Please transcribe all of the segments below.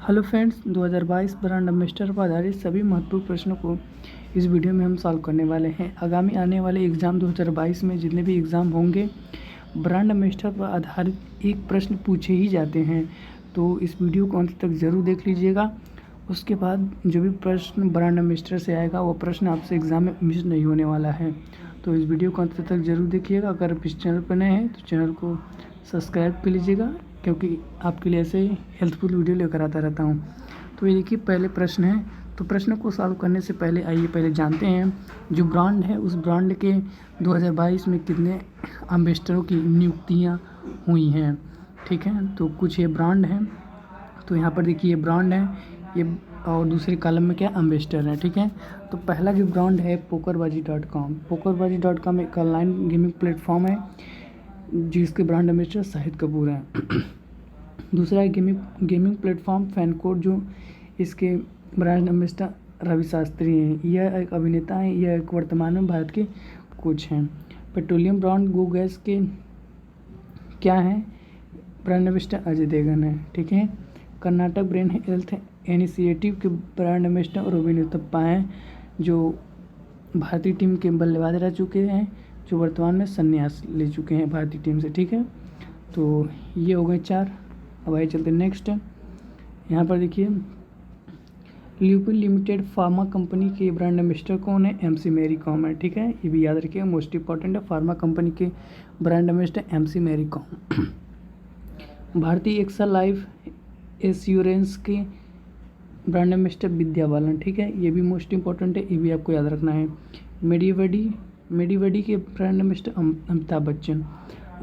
Hello friends, 2022 brand ambassador पर आधारित सभी महत्वपूर्ण प्रश्नों को इस वीडियो में हम सॉल्व करने वाले हैं। आगामी आने वाले एग्ज़ाम 2022 में जितने भी एग्ज़ाम होंगे, ब्रांड एम्बेसडर पर आधारित एक प्रश्न पूछे ही जाते हैं। तो इस वीडियो को अंत तक ज़रूर देख लीजिएगा। उसके बाद जो भी प्रश्न ब्रांड एम्बेसडर से आएगा वो प्रश्न आपसे एग्ज़ाम में मिस नहीं होने वाला है। तो इस वीडियो को अंत तक ज़रूर देखिएगा। अगर आप इस चैनल पर नए हैं तो चैनल को सब्सक्राइब कर लीजिएगा, क्योंकि आपके लिए ऐसे हेल्पफुल वीडियो लेकर आता रहता हूँ। तो ये देखिए, पहले प्रश्न है। तो प्रश्न को सॉल्व करने से पहले आइए पहले जानते हैं जो ब्रांड है उस ब्रांड के 2022 में कितने एम्बेसडरों की नियुक्तियाँ हुई हैं। ठीक है, तो कुछ ये ब्रांड हैं। तो यहाँ पर देखिए ये ब्रांड है, ये और दूसरे कॉलम में क्या एम्बेसडर है। ठीक है, तो पहला जो ब्रांड है pokerbazi.com। pokerbazi.com एक ऑनलाइन गेमिंग प्लेटफॉर्म है जिसके ब्रांड एम्बेसडर शाहिद कपूर हैं। दूसरा है गेमिंग प्लेटफॉर्म फैनकोड, जो इसके ब्रांड एम्बेसडर रवि शास्त्री हैं। यह एक अभिनेता हैं, यह एक वर्तमान में भारत के कोच हैं। पेट्रोलियम ब्रांड गो गैस के क्या हैं, ब्रांड एम्बेसडर अजय देवगन है। ठीक है, कर्नाटक ब्रेन हेल्थ इनिशिएटिव के ब्रांड एम्बेसडर रोबिन उथप्पा हैं, जो भारतीय टीम के बल्लेबाज रह चुके हैं, जो वर्तमान में संन्यास ले चुके हैं भारतीय टीम से। ठीक है, तो ये हो गए 4। अब आइए चलते नेक्स्ट। यहाँ पर देखिए ल्यूपिन लिमिटेड फार्मा कंपनी के ब्रांड एम्बेसडर कौन है, MC मैरी कॉम है। ठीक है, ये भी याद रखिए, मोस्ट इंपॉर्टेंट है। फार्मा कंपनी के brand ambassador MC Mary Kom. भारतीय एक्सल लाइफ एश्योरेंस के ब्रांड एम्बेसडर विद्या बालन। ठीक है, ये भी मोस्ट इंपॉर्टेंट है, ये भी आपको याद रखना है। मेडिवेडी के ब्रांड एम्बेसडर अमिताभ बच्चन।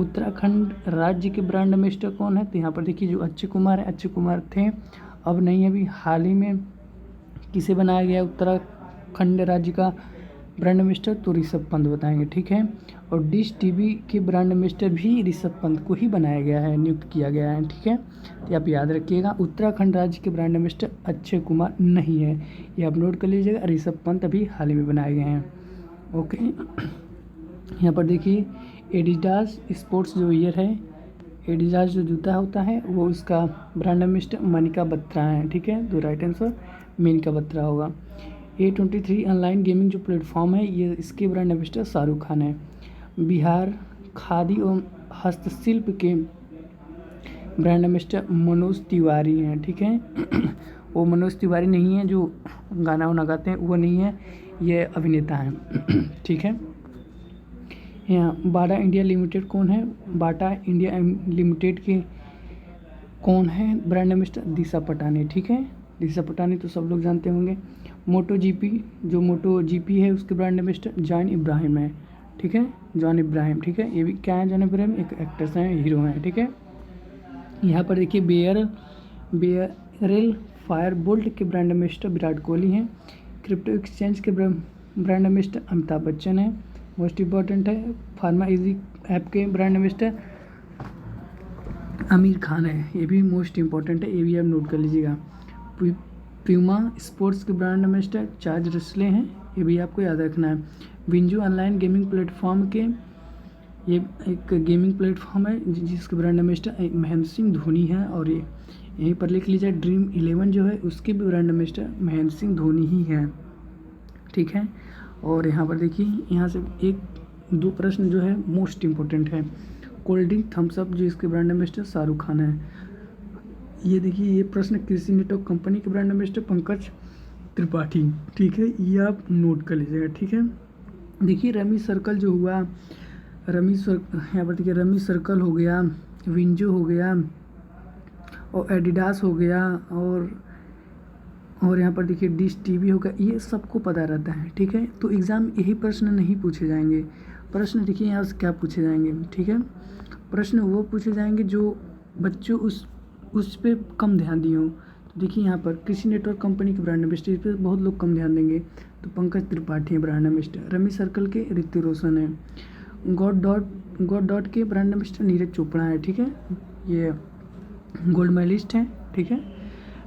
उत्तराखंड राज्य के ब्रांड एम्बेसडर कौन है, तो यहाँ पर देखिए जो अक्षय कुमार है, अक्षय कुमार थे, अब नहीं है। अभी हाल ही में किसे बनाया गया उत्तराखंड राज्य का ब्रांड एम्बेसडर, तो ऋषभ पंत बताएंगे। ठीक है, और डिश टीवी के ब्रांड एम्बेसडर भी ऋषभ पंत को ही बनाया गया है, नियुक्त किया गया है। ठीक है, तो आप याद रखिएगा, उत्तराखंड राज्य के ब्रांड एम्बेसडर अक्षय कुमार नहीं है, ये आप नोट कर लीजिएगा। ऋषभ पंत अभी हाल ही में बनाए गए हैं। ओके, यहाँ पर देखिए एडिडास स्पोर्ट्स जो ईयर है, एडिडास जो जूता होता है वो इसका ब्रांड एम्बेसडर मनिका बत्रा है। ठीक है, तो राइट आंसर मनिका बत्रा होगा। A23 ऑनलाइन गेमिंग जो प्लेटफॉर्म है, ये इसके ब्रांड एम्बेसडर शाहरुख खान है। बिहार खादी एवं हस्तशिल्प के ब्रांड एम्बेसडर मनोज तिवारी हैं। ठीक है, वो मनोज तिवारी नहीं है जो गाना वाना गाते हैं, वो नहीं है, ये अभिनेता हैं। ठीक है, यहाँ बाटा इंडिया लिमिटेड कौन है, बाटा इंडिया लिमिटेड के कौन है ब्रांड एम्बेसडर, दिशा पटानी। ठीक है, दिशा पटानी तो सब लोग जानते होंगे। मोटो जीपी है, उसके ब्रांड एम्बेसडर जॉन इब्राहिम है। ठीक है, जॉन इब्राहिम। ठीक है, ये भी क्या है, जॉन इब्राहिम एक एक्टर्स हैं, हीरो हैं। ठीक है, यहाँ पर देखिए बेयरल फायर बोल्ट के ब्रांड एम्बेसडर विराट कोहली हैं। क्रिप्टो एक्सचेंज के ब्रांड एम्बेसडर अमिताभ बच्चन है, मोस्ट इंपॉर्टेंट है। फार्मा इजी ऐप के ब्रांड एम्बेसडर आमिर खान है, ये भी मोस्ट इंपॉर्टेंट है, ये भी आप नोट कर लीजिएगा। प्यूमा स्पोर्ट्स के ब्रांड एम्बेसडर चार्ज रसले हैं, ये भी आपको याद रखना है। विंजो ऑनलाइन गेमिंग प्लेटफॉर्म के, ये एक गेमिंग प्लेटफॉर्म है जिसके ब्रांड एम्बेसडर महेंद्र सिंह धोनी है, और ये यहीं पर लिख लीजिए ड्रीम 11 जो है उसके भी ब्रांड एम्बेसडर महेंद्र सिंह धोनी ही है। ठीक है, और यहाँ पर देखिए, यहाँ से 1-2 प्रश्न जो है मोस्ट इम्पोर्टेंट है। कोल्ड ड्रिंक थम्स अप जो इसके ब्रांड एम्बेसडर शाहरुख खान है। ये देखिए, ये प्रश्न कृषि नेटवर्क कंपनी के ब्रांड एम्बेसडर पंकज त्रिपाठी। ठीक है, ये आप नोट कर लीजिएगा। ठीक है, देखिए रमी सर्कल जो हुआ, यहाँ पर देखिए रमी सर्कल हो गया, विंजो हो गया, और एडिडास हो गया, और यहाँ पर देखिए डिश टीवी होगा, ये सबको पता रहता है। ठीक है, तो एग्ज़ाम यही प्रश्न नहीं पूछे जाएंगे। प्रश्न देखिए यहाँ से क्या पूछे जाएंगे। ठीक है, प्रश्न वो पूछे जाएंगे जो बच्चों उस पर कम ध्यान दिए हों। तो देखिए यहाँ पर कृषि नेटवर्क कंपनी के ब्रांड एम्बेसडर, इस पर बहुत लोग कम ध्यान देंगे, तो पंकज त्रिपाठी है ब्रांड एम्बेसडर। रमी सर्कल के ऋतिक रोशन है। गॉड डॉट के ब्रांड एम्बेसडर नीरज चोपड़ा है। ठीक है, ये गोल्ड मेडलिस्ट हैं। ठीक है,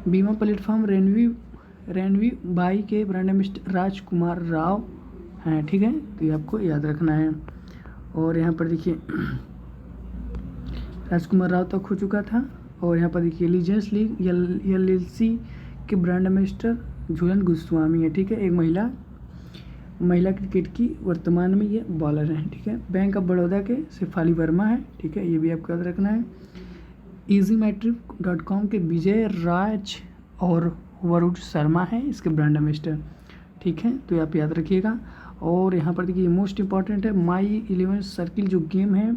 बीमा प्लेटफॉर्म रेनवी बाई के ब्रांड एम्बेसडर राजकुमार राव हैं। ठीक है, तो ये आपको याद रखना है। और यहाँ पर देखिए राजकुमार राव तक हो चुका था, और यहाँ पर देखिए लीजेंस लीग LLC के ब्रांड एम्बेसडर झूलन गोस्वामी है, ठीक है, एक महिला क्रिकेट की वर्तमान में ये बॉलर हैं, ठीक है। बैंक ऑफ बड़ौदा के शेफाली वर्मा है, ठीक है, ये भी आपको याद रखना है। easymetric.com के विजय राज और वरुण शर्मा है इसके ब्रांड एम्बेसडर, ठीक है, तो आप याद रखिएगा। और यहाँ पर देखिए मोस्ट इंपॉर्टेंट है माई 11 सर्किल जो गेम है,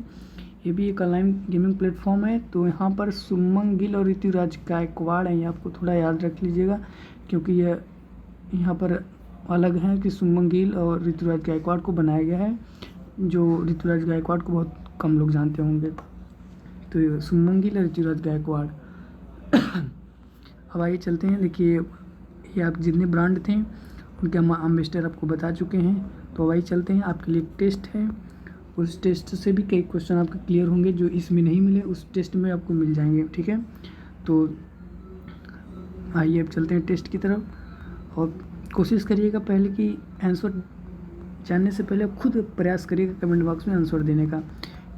ये भी एक ऑनलाइन गेमिंग प्लेटफॉर्म है। तो यहाँ पर सुमन गिल और ऋतुराज गायकवाड़ हैं, ये आपको थोड़ा याद रख लीजिएगा क्योंकि ये यहाँ पर अलग है कि सुमन गिल और ऋतुराज गायकवाड़ को बनाया गया है, जो ऋतुराज गायकवाड़ को बहुत कम लोग जानते होंगे। तो ये सुमन गिल और ऋतुराज गायकवाड़। अब आइए चलते हैं, देखिए ये आप जितने ब्रांड थे उनके हम एम्बेसडर आपको बता चुके हैं। तो आइए चलते हैं, आपके लिए टेस्ट है, उस टेस्ट से भी कई क्वेश्चन आपके क्लियर होंगे, जो इसमें नहीं मिले उस टेस्ट में आपको मिल जाएंगे, ठीक है। तो आइए अब चलते हैं टेस्ट की तरफ, और कोशिश करिएगा पहले कि आंसर जानने से पहले आप खुद प्रयास करिएगा कमेंट बॉक्स में आंसर देने का,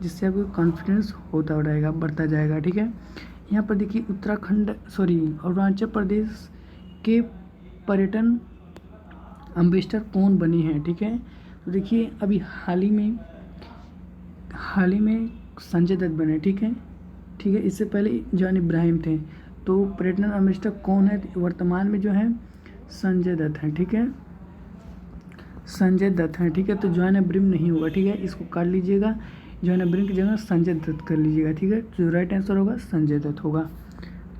जिससे आपको कॉन्फिडेंस होता रहेगा, बढ़ता जाएगा, ठीक है। यहाँ पर देखिए अरुणाचल प्रदेश के पर्यटन एम्बेसडर कौन बने हैं, ठीक है। तो देखिए अभी हाल ही में संजय दत्त बने, ठीक है, इससे पहले जॉन इब्राहिम थे। तो पर्यटन एम्बेसडर कौन है वर्तमान में, जो है संजय दत्त हैं, ठीक है, संजय दत्त हैं, ठीक है। तो जॉन इब्राहिम नहीं होगा, ठीक है, इसको काट लीजिएगा, जॉन इब्राहिम की जगह संजय दत्त कर लीजिएगा, ठीक है। जो राइट आंसर होगा संजय दत्त होगा,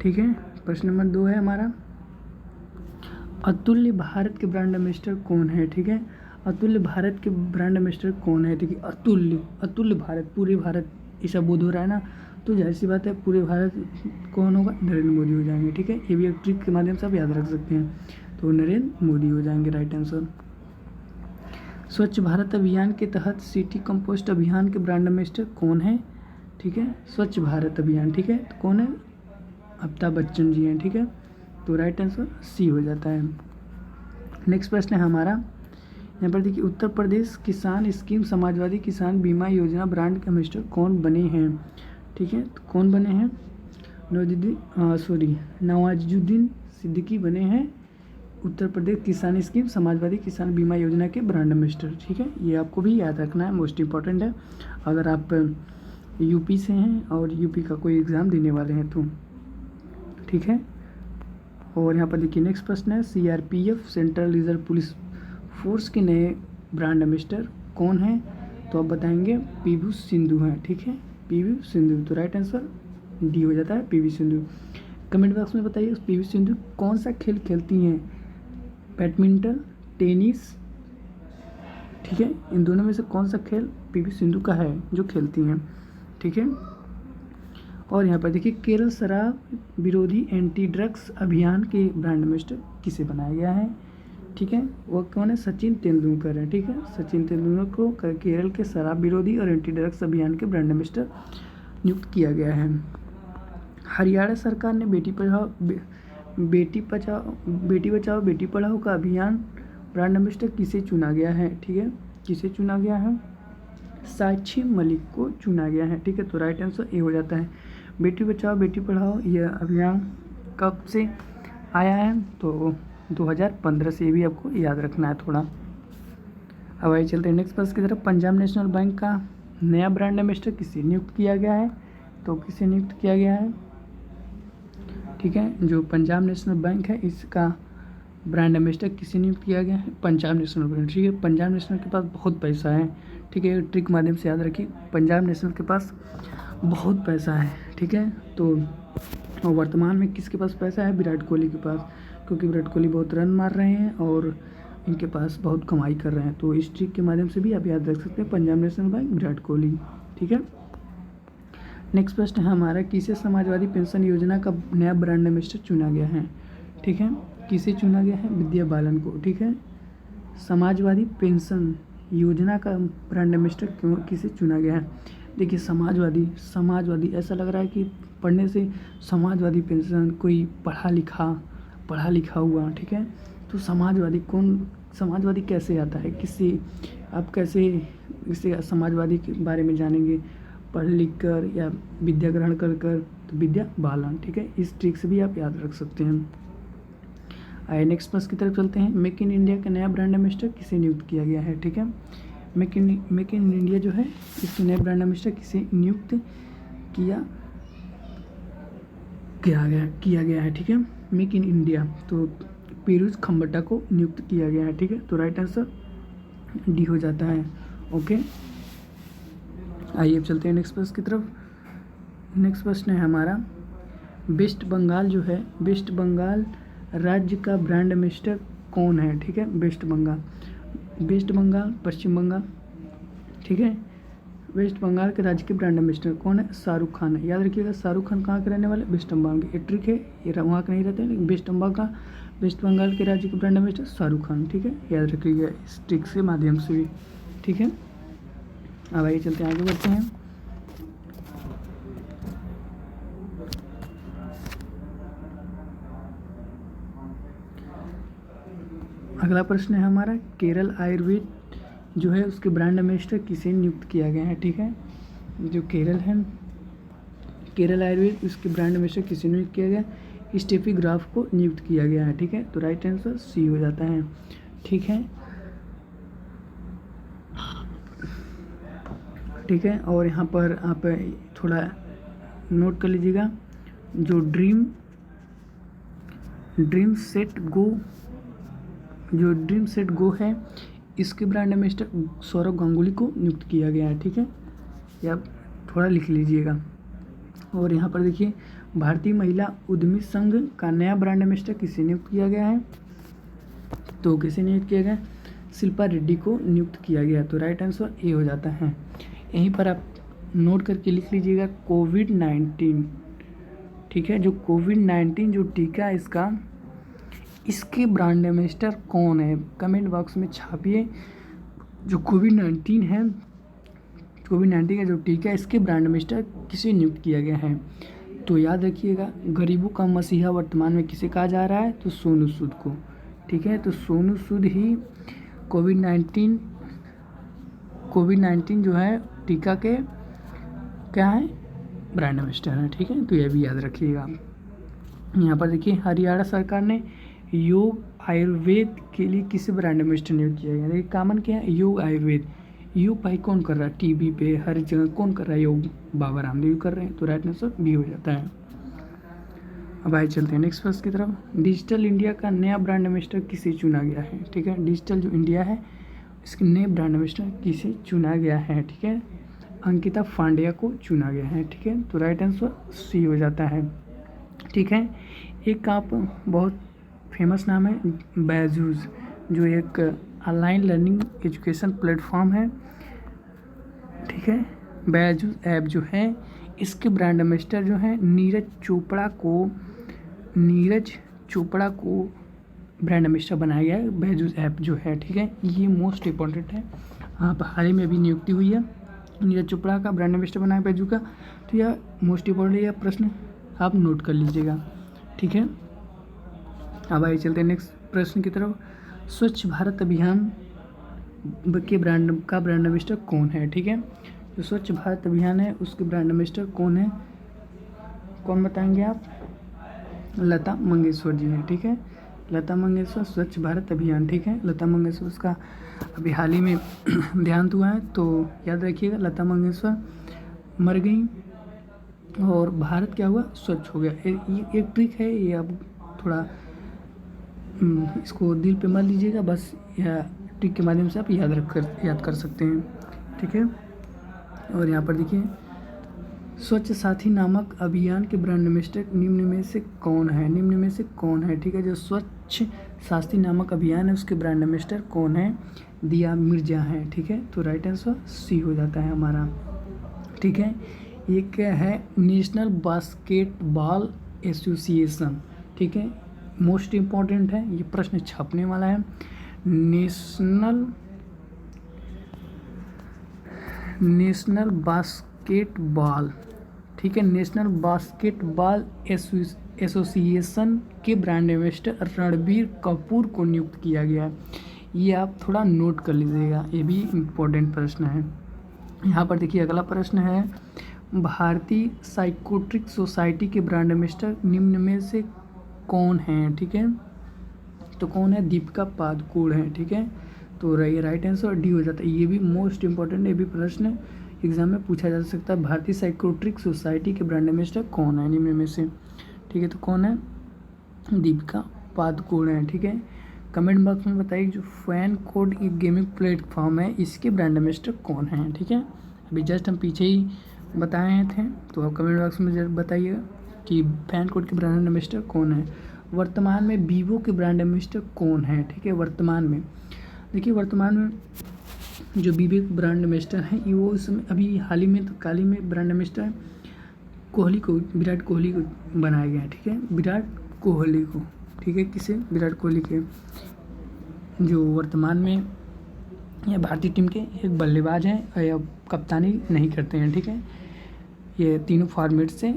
ठीक है। प्रश्न नंबर 2 है हमारा, अतुल्य भारत के ब्रांड एम्बेसडर कौन है, ठीक है। अतुल्य भारत के ब्रांड एम्बेसडर कौन है, ठीक है। अतुल्य भारत, पूरे भारत ऐसा बोध हो रहा है ना, तो जाहिर सी बात है पूरे भारत कौन होगा, नरेंद्र मोदी हो जाएंगे, ठीक है। ये भी एक ट्रिक के माध्यम से आप याद रख सकते हैं, तो नरेंद्र मोदी हो जाएंगे राइट आंसर। स्वच्छ भारत अभियान के तहत सिटी कंपोस्ट अभियान के ब्रांड एम्बेसडर कौन है, ठीक है। स्वच्छ भारत अभियान, ठीक है, तो कौन है, अमिताभ बच्चन जी हैं, ठीक है। तो राइट आंसर सी हो जाता है। नेक्स्ट प्रश्न है हमारा, यहाँ पर देखिए उत्तर प्रदेश किसान स्कीम समाजवादी किसान बीमा योजना ब्रांड के एम्बेसडर कौन बने हैं, ठीक है। तो कौन बने हैं, नवाजुद्दीन सिद्दीकी बने हैं उत्तर प्रदेश किसान स्कीम समाजवादी किसान बीमा योजना के ब्रांड एम्बेसडर, ठीक है। ये आपको भी याद रखना है, मोस्ट इंपॉर्टेंट है अगर आप यूपी से हैं और यूपी का कोई एग्ज़ाम देने वाले हैं तो, ठीक है। और यहाँ पर देखिए नेक्स्ट प्रश्न है, CRPF central reserve police force के नए ब्रांड एम्बेसडर कौन हैं, तो आप बताएंगे PV सिंधु हैं, ठीक है, PV सिंधु। तो राइट आंसर डी हो जाता है, PV सिंधु। कमेंट बॉक्स में बताइए PV सिंधु कौन सा खेल खेलती हैं, बैडमिंटन, टेनिस, ठीक है, इन दोनों में से कौन सा खेल PV सिंधु का है जो खेलती हैं, ठीक है। और यहाँ पर देखिए केरल शराब विरोधी एंटी ड्रग्स अभियान के ब्रांड एम्बेसडर किसे बनाया गया है, ठीक है, वो कौन है, सचिन तेंदुलकर है, ठीक है। सचिन तेंदुलकर को केरल के शराब विरोधी और एंटी ड्रग्स अभियान के ब्रांड एम्बेसडर नियुक्त किया गया है। हरियाणा सरकार ने बेटी बचाओ बेटी पढ़ाओ का अभियान ब्रांड एम्बेसडर किसे चुना गया है, ठीक है, किसे चुना गया है, साक्षी मलिक को चुना गया है, ठीक है। तो राइट आंसर ए हो जाता है। बेटी बचाओ बेटी पढ़ाओ यह अभियान कब से आया है, तो 2015 से, भी आपको याद रखना है थोड़ा। अब आइए चलते हैं नेक्स्ट प्रश्न की तरफ, पंजाब नेशनल बैंक का नया ब्रांड एम्बेसडर किसे नियुक्त किया गया है, तो किसे नियुक्त किया गया है, ठीक है, जो पंजाब नेशनल बैंक है इसका ब्रांड एम्बेसडर किसे नियुक्त किया गया है, पंजाब नेशनल बैंक, ठीक है। पंजाब नेशनल के पास बहुत पैसा है, ठीक है, ट्रिक माध्यम से याद रखिए, पंजाब नेशनल के पास बहुत पैसा है, ठीक है। तो वर्तमान में किसके पास पैसा है, विराट कोहली के पास, क्योंकि विराट कोहली बहुत रन मार रहे हैं और इनके पास बहुत कमाई कर रहे हैं, तो इस ट्रिक के माध्यम से भी आप याद रख सकते हैं पंजाब नेशनल बैंक विराट कोहली, ठीक है। नेक्स्ट प्रश्न है हमारा, किसे समाजवादी पेंशन योजना का नया ब्रांड एम्बेसडर चुना गया है, ठीक है, किसे चुना गया है, विद्या बालन को, ठीक है। समाजवादी पेंशन योजना का ब्रांड एम्बेसडर क्यों किसे चुना गया है, देखिए समाजवादी ऐसा लग रहा है कि पढ़ने से समाजवादी पेंशन, कोई पढ़ा लिखा हुआ, ठीक है। तो समाजवादी कैसे आता है, किससे आप कैसे इससे समाजवादी के बारे में जानेंगे, पढ़ लिख कर या विद्या ग्रहण कर तो विद्या बालन, ठीक है। इस ट्रिक से भी आप याद रख सकते हैं। आइए नेक्स्ट प्रश्न की तरफ चलते हैं। मेक इन इंडिया का नया ब्रांड एम्बेसडर किसे नियुक्त किया गया है, ठीक है। मेक इन इंडिया जो है इसके नए ब्रांड एम्बेसडर किसे नियुक्त किया गया है, ठीक है। मेक इन इंडिया तो पीयूष खम्बट्टा को नियुक्त किया गया है, ठीक है। तो राइट आंसर डी हो जाता है। ओके, आइए अब चलते हैं नेक्स्ट प्रश्न की तरफ। नेक्स्ट प्रश्न है हमारा, वेस्ट बंगाल जो है, वेस्ट बंगाल राज्य का ब्रांड एम्बेसडर कौन है, ठीक है। वेस्ट बंगाल पश्चिम बंगाल, ठीक है। वेस्ट बंगाल के राज्य के ब्रांड एम्बेसडर कौन है, शाहरुख खान है। याद रखिएगा शाहरुख खान कहाँ के रहने वाले, वेस्ट बंगाल के। ये ट्रिक है, ये वहाँ के नहीं रहते हैं, लेकिन वेस्ट बंगाल के राज्य के ब्रांड एम्बेसडर शाहरुख खान, ठीक है। याद रखिएगा इस ट्रिक के माध्यम से भी, ठीक है। अब आइए चलते हैं, आगे बढ़ते हैं। अगला प्रश्न है हमारा, केरल आयुर्वेद जो है उसके ब्रांड एम्बेसडर किसे नियुक्त किया गया है, ठीक है। जो केरल है, केरल आयुर्वेद उसके ब्रांड एम्बेसडर किसे नियुक्त किया गया, स्टेफी ग्राफ को नियुक्त किया गया है, ठीक है। तो राइट आंसर सी हो जाता है, ठीक है। ठीक है, और यहाँ पर आप थोड़ा नोट कर लीजिएगा, जो ड्रीम सेट गो है इसके ब्रांड एम्बेसडर सौरभ गांगुली को नियुक्त किया गया है, ठीक है। ये आप थोड़ा लिख लीजिएगा। और यहाँ पर देखिए, भारतीय महिला उद्यमी संघ का नया ब्रांड एम्बेसडर किसे नियुक्त किया गया है, तो किसे नियुक्त किया गया, शिल्पा रेड्डी को नियुक्त किया गया। तो राइट आंसर ए हो जाता है। यहीं पर आप नोट करके लिख लीजिएगा, कोविड-19, ठीक है। जो कोविड-19 जो टीका इसके ब्रांड एम्बेसडर कौन है, कमेंट बॉक्स में छापिए। जो कोविड-19 का जो टीका इसके ब्रांड एम्बेसडर किसे नियुक्त किया गया है, तो याद रखिएगा, गरीबों का मसीहा वर्तमान में किसे कहा जा रहा है, तो सोनू सूद को, ठीक है। तो सोनू सूद ही कोविड-19 जो है टीका के क्या है, ब्रांड एम्बेसडर है, ठीक है। तो यह भी याद रखिएगा। यहाँ पर देखिए, हरियाणा सरकार ने योग आयुर्वेद के लिए किसे ब्रांड एम्बेसडर नियुक्त किया गया। देखिए कॉमन क्या है, योग आयुर्वेद। योग भाई कौन कर रहा है, टीवी पे हर जगह कौन कर रहा है, योग बाबा रामदेव कर रहे हैं। तो राइट आंसर बी हो जाता है। अब आइए चलते हैं नेक्स्ट प्रश्न की तरफ। डिजिटल इंडिया का नया ब्रांड एम्बेसडर किसे चुना गया है, ठीक है। डिजिटल जो इंडिया है इसके नए ब्रांड एम्बेसडर किसे चुना गया है, ठीक है। अंकिता फांडिया को चुना गया है, ठीक है। तो राइट आंसर सी हो जाता है, ठीक है। एक आप बहुत फेमस नाम है बैजूस, जो एक ऑनलाइन लर्निंग एजुकेशन प्लेटफॉर्म है, ठीक है। बैजूस ऐप जो है इसके ब्रांड एम्बेसडर जो है नीरज चोपड़ा को ब्रांड एम्बेसडर बनाया गया है, बैजूस ऐप जो है, ठीक है। ये मोस्ट इम्पॉर्टेंट है, आप हाल ही में अभी नियुक्ति हुई है, नीरज चोपड़ा का ब्रांड एम्बेसडर बनाया बैजू का। तो यह मोस्ट इम्पॉर्टेंट, यह प्रश्न आप नोट कर लीजिएगा, ठीक है। अब आइए चलते हैं नेक्स्ट प्रश्न की तरफ। स्वच्छ भारत अभियान के ब्रांड एम्बेसडर कौन है, ठीक है। जो स्वच्छ भारत अभियान है उसके ब्रांड एम्बेसडर कौन है, कौन बताएंगे आप, लता मंगेशकर जी हैं, ठीक है। लता मंगेशकर, स्वच्छ भारत अभियान, ठीक है। लता मंगेशकर उसका अभी हाल ही में देहांत हुआ है, तो याद रखिएगा, लता मंगेशकर मर गई और भारत क्या हुआ, स्वच्छ हो गया। ये एक ट्रिक है, ये आप थोड़ा इसको दिल पे मत लीजिएगा, बस यह ट्रिक के माध्यम से आप याद कर सकते हैं, ठीक है। और यहाँ पर देखिए, स्वच्छ साथी नामक अभियान के ब्रांड एम्बेसडर निम्न में से कौन है, ठीक है। जो स्वच्छ साथी नामक अभियान है उसके ब्रांड एम्बेसडर कौन है, दिया मिर्जा है, ठीक है। तो राइट आंसर सी हो जाता है हमारा, ठीक है। ये क्या है, नेशनल बास्केटबॉल एसोसिएशन, ठीक है। मोस्ट इम्पॉर्टेंट है, ये प्रश्न छपने वाला है। नेशनल बास्केटबॉल, ठीक है। नेशनल बास्केटबॉल एसोसिएशन के ब्रांड एम्बेसडर रणबीर कपूर को नियुक्त किया गया है। ये आप थोड़ा नोट कर लीजिएगा, ये भी इम्पोर्टेंट प्रश्न है। यहाँ पर देखिए, अगला प्रश्न है, भारतीय साइकोट्रिक सोसाइटी के ब्रांड एम्बेसडर निम्न में से कौन है? ठीक है, तो कौन है? दीपिका पादुकोण है। ठीक है, तो राइट आंसर डी हो जाता है। ये भी मोस्ट इंपॉर्टेंट, ये भी प्रश्न एग्जाम में पूछा जा सकता है। भारतीय साइकोट्रिक सोसाइटी के ब्रांड एम्बेसडर कौन है निम्न में से? ठीक है, तो कौन है? दीपिका पादुकोण है। ठीक है, कमेंट बॉक्स में बताइए जो फैन कोड एक गेमिंग प्लेटफॉर्म है, इसके ब्रांड एम्बेसडर कौन है? ठीक है, अभी जस्ट हम पीछे ही बताए थे, तो आप कमेंट बॉक्स में जरूर बताइएगा कि फैन कोड के ब्रांड एम्बेसडर कौन है। वर्तमान में वीवो के ब्रांड एम्बेसडर कौन है? ठीक है, वर्तमान में देखिए, वर्तमान में जो वीवो के ब्रांड एम्बेसडर हैं ये वो इस समय अभी हाल ही में तो काली में ब्रांड एम्बेसडर कोहली को, विराट कोहली को बनाया गया है। ठीक है, विराट कोहली को। ठीक है, किसे? विराट कोहली के, जो वर्तमान में ये भारतीय टीम के एक बल्लेबाज हैं या कप्तानी नहीं करते हैं। ठीक है, ये तीनों फॉर्मेट से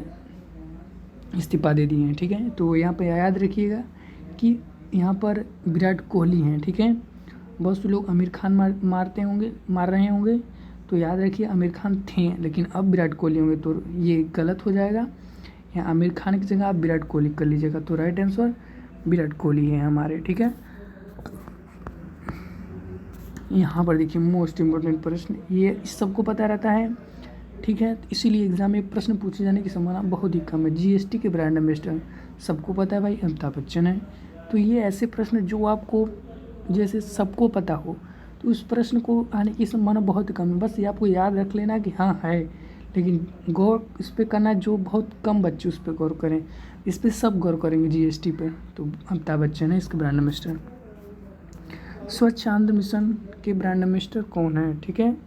इस्तीफा दे दिए हैं। ठीक है, तो यहाँ पर याद रखिएगा कि यहाँ पर विराट कोहली हैं। ठीक है, बहुत से लोग आमिर खान मार रहे होंगे, तो याद रखिए आमिर खान थे लेकिन अब विराट कोहली होंगे, तो ये गलत हो जाएगा। यहाँ आमिर खान की जगह आप विराट कोहली कर लीजिएगा, तो राइट आंसर विराट कोहली है हमारे। ठीक है, यहाँ पर देखिए मोस्ट इम्पोर्टेंट प्रश्न, ये इस सबको पता रहता है। ठीक है, इसीलिए एग्जाम में प्रश्न पूछे जाने की संभावना बहुत ही कम है। जीएसटी के ब्रांड एम्बेसडर सबको पता है भाई, अमिताभ बच्चन है। तो ये ऐसे प्रश्न जो आपको जैसे सबको पता हो, तो उस प्रश्न को आने की संभावना बहुत कम है। बस ये आपको याद रख लेना कि हाँ है, लेकिन गौर इस पर करना जो बहुत कम बच्चे उस पर गौर करें, इस पर सब गौर करेंगे जीएसटी पे। तो अमिताभ बच्चन है इसके ब्रांड एम्बेसडर। स्वच्छ आंध्र मिशन के ब्रांड एम्बेसडर कौन है? ठीक है,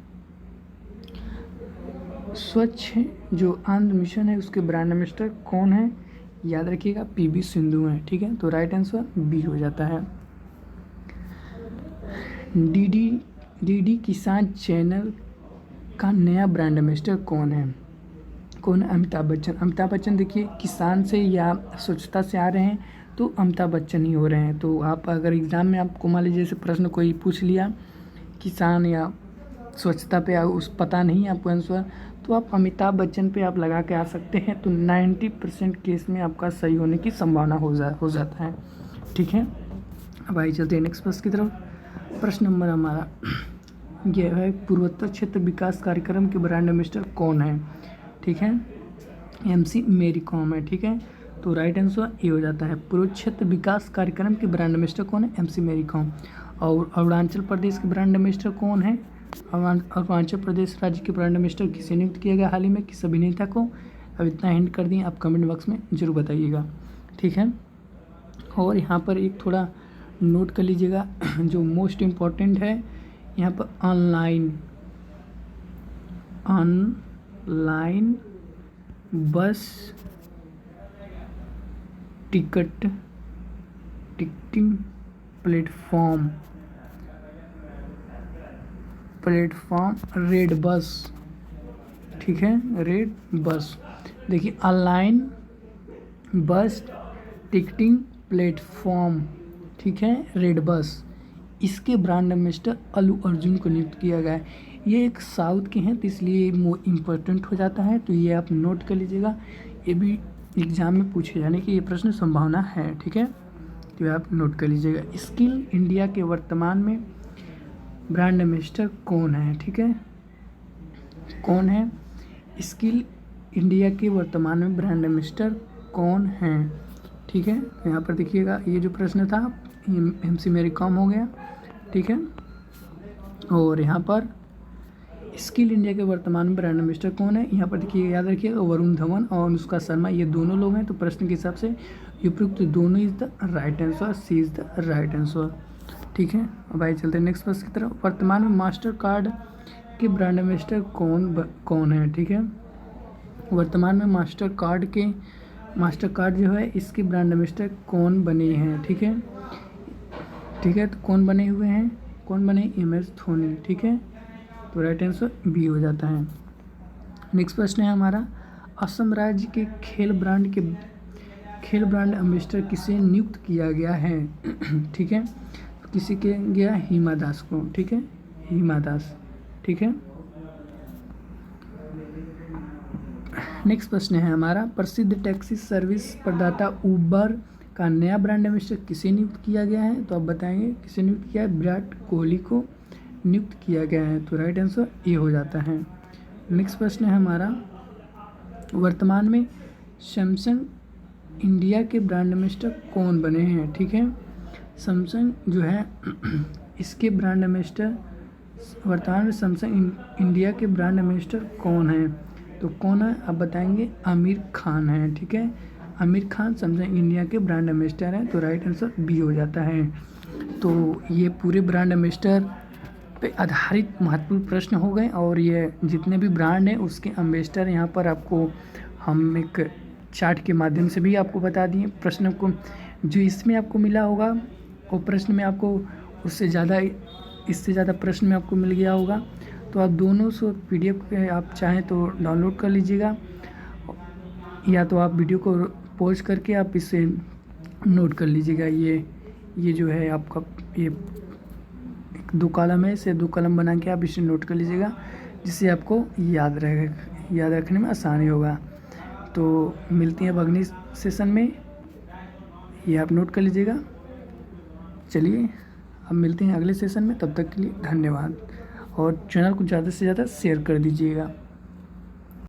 स्वच्छ जो आंध्र मिशन है उसके ब्रांड एम्बेसडर कौन है? याद रखिएगा पीवी सिंधु है। ठीक है, तो राइट आंसर बी हो जाता है। डीडी किसान चैनल का नया ब्रांड एम्बेसडर कौन है? कौन है? अमिताभ बच्चन। अमिताभ बच्चन देखिए किसान से या स्वच्छता से आ रहे हैं, तो अमिताभ बच्चन ही हो रहे हैं। तो आप अगर एग्ज़ाम में आपको मान लीजिए जैसे प्रश्न कोई पूछ लिया किसान या स्वच्छता पे, उस पता नहीं आपको आंसर, तो आप अमिताभ बच्चन पे आप लगा के आ सकते हैं, तो 90% केस में आपका सही होने की संभावना हो जाता है। ठीक है, अब आइए चलते हैं नेक्स्ट प्रश्न की तरफ। प्रश्न नंबर हमारा यह है, पूर्वोत्तर क्षेत्र विकास कार्यक्रम के ब्रांड एम्बेसडर कौन है? ठीक है, एमसी मेरी कॉम है। ठीक है, तो राइट आंसर ए हो जाता है। पूर्व क्षेत्र विकास कार्यक्रम के ब्रांड एम्बेसडर कौन है? एमसी मेरी कॉम। और अरुणाचल प्रदेश के ब्रांड एम्बेसडर कौन है? अरुणाचल प्रदेश राज्य के ब्रांड एम्बेसडर किसे नियुक्त किया गया हाल ही में, किस अभिनेता को? अब इतना हिंट कर दिए, आप कमेंट बॉक्स में जरूर बताइएगा। ठीक है, और यहाँ पर एक थोड़ा नोट कर लीजिएगा जो मोस्ट इम्पॉर्टेंट है, यहाँ पर ऑनलाइन बस टिकटिंग प्लेटफॉर्म रेड बस। ठीक है, रेड बस। देखिए ऑनलाइन बस टिकटिंग प्लेटफॉर्म, ठीक है, रेड बस, इसके ब्रांड एम्बेसडर अल्लू अर्जुन को नियुक्त किया गया है। ये एक साउथ के हैं, तो इसलिए इम्पोर्टेंट हो जाता है, तो ये आप नोट कर लीजिएगा। ये भी एग्जाम में पूछे जाने की ये प्रश्न संभावना है। ठीक है, तो आप नोट कर लीजिएगा। स्किल इंडिया के वर्तमान में ब्रांड एम्बेसडर कौन है? ठीक है, कौन है? स्किल इंडिया के वर्तमान में ब्रांड एम्बेसडर कौन है? ठीक है, यहाँ पर देखिएगा ये जो प्रश्न था एमसी मेरी कॉम हो गया। ठीक है, और यहाँ पर स्किल इंडिया के वर्तमान में ब्रांड एम्बेसडर कौन है? यहाँ पर देखिए याद रखिएगा वरुण धवन और अनुष्का शर्मा, ये दोनों लोग हैं। तो प्रश्न के हिसाब से उपयुक्त दोनों is the right answer, C is the right answer. ठीक है, अब आइए चलते हैं नेक्स्ट प्रश्न की तरफ। वर्तमान में मास्टर कार्ड के ब्रांड एम्बेसडर कौन है? ठीक है, वर्तमान में मास्टर कार्ड जो है इसके ब्रांड एम्बेसडर कौन बने हैं? ठीक है, तो कौन बने हुए हैं? MS धोनी। ठीक है, तो राइट आंसर बी हो जाता है। नेक्स्ट प्रश्न है हमारा, असम राज्य के खेल ब्रांड एम्बेसडर किसे नियुक्त किया गया है? ठीक है, किसी के गया हिमा दास को। ठीक है, हिमा दास। ठीक है, नेक्स्ट प्रश्न है हमारा, प्रसिद्ध टैक्सी सर्विस प्रदाता उबर का नया ब्रांड एम्बेसडर किसे नियुक्त किया गया है? तो आप बताएंगे किसे नियुक्त किया है? विराट कोहली को नियुक्त किया गया है। तो राइट आंसर ए हो जाता है। नेक्स्ट प्रश्न है हमारा, वर्तमान में सैमसंग इंडिया के ब्रांड एम्बेसडर कौन बने हैं? ठीक है, सैमसंग जो है इसके ब्रांड एम्बेसडर वर्तमान में सैमसंग इंडिया के ब्रांड एम्बेसडर कौन है? तो कौन है आप बताएंगे? आमिर खान है। ठीक है, आमिर खान सैमसंग इंडिया के ब्रांड एम्बेसडर हैं। तो राइट आंसर बी हो जाता है। तो ये पूरे ब्रांड एम्बेसडर पे आधारित महत्वपूर्ण प्रश्न हो गए, और ये जितने भी ब्रांड हैं उसके एम्बेसडर यहाँ पर आपको हम एक चार्ट के माध्यम से भी आपको बता दिए। प्रश्न को जो इसमें आपको मिला होगा वो प्रश्न में आपको इससे ज़्यादा प्रश्न में आपको मिल गया होगा। तो आप दोनों से PDF आप चाहें तो डाउनलोड कर लीजिएगा, या तो आप वीडियो को पॉज करके आप इसे नोट कर लीजिएगा। ये जो है आपका ये 2 कॉलम है, इसे 2 कॉलम बना के आप इसे नोट कर लीजिएगा, जिससे आपको याद रखने में आसानी होगा। तो मिलती हैं अब अगले सेशन में, ये आप नोट कर लीजिएगा। चलिए अब मिलते हैं अगले सेशन में, तब तक के लिए धन्यवाद, और चैनल को ज़्यादा से ज़्यादा शेयर कर दीजिएगा।